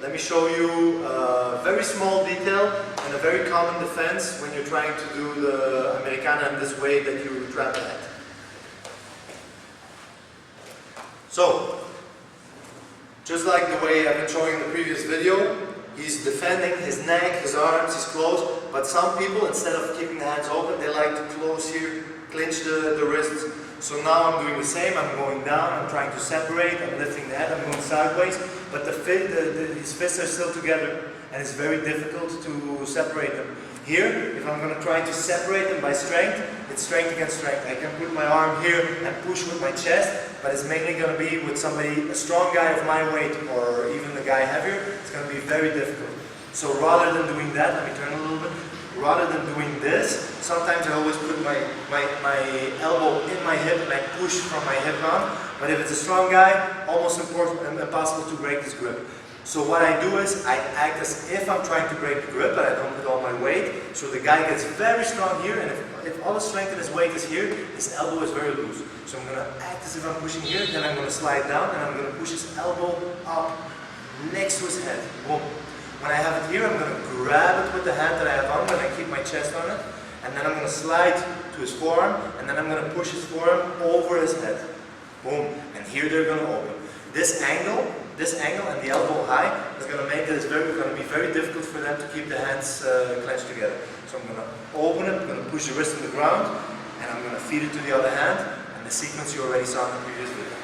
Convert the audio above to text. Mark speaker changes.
Speaker 1: let me show you a very small detail and a very common defense when you're trying to do the Americana in this way that you trap the head. So, just like the way I've been showing in the previous video, he's defending his neck, his arms, his close, but some people, instead of keeping the hands open, they like to close here, clinch the wrists. So now I'm doing the same, I'm going down, I'm trying to separate, I'm lifting the head, I'm going sideways, but his fists are still together, and it's very difficult to separate them. Here, if I'm going to try to separate them by strength, it's strength against strength. I can put my arm here and push with my chest, but it's mainly going to be with somebody, a strong guy of my weight, or even the guy heavier, it's going to be very difficult. So rather than doing that, let me turn a little bit, rather than doing this, sometimes I always put my elbow in my hip and I push from my hip on, but if it's a strong guy, almost impossible to break this grip. So what I do is, I act as if I'm trying to break the grip, but I don't put all my weight, so the guy gets very strong here, and if all the strength in his weight is here, his elbow is very loose. So I'm going to act as if I'm pushing here, then I'm going to slide down, and I'm going to push his elbow up next to his head. Boom. When I have it here, I'm going to grab it with the hand that I have on, and I keep my chest on it, and then I'm going to slide to his forearm, and then I'm going to push his forearm over his head. Boom. And here they're going to open. This angle and the elbow high is going to make it going to be very difficult for them to keep the hands clenched together. So I'm going to open it, I'm going to push the wrist on the ground, and I'm going to feed it to the other hand, and the sequence you already saw in the previous video.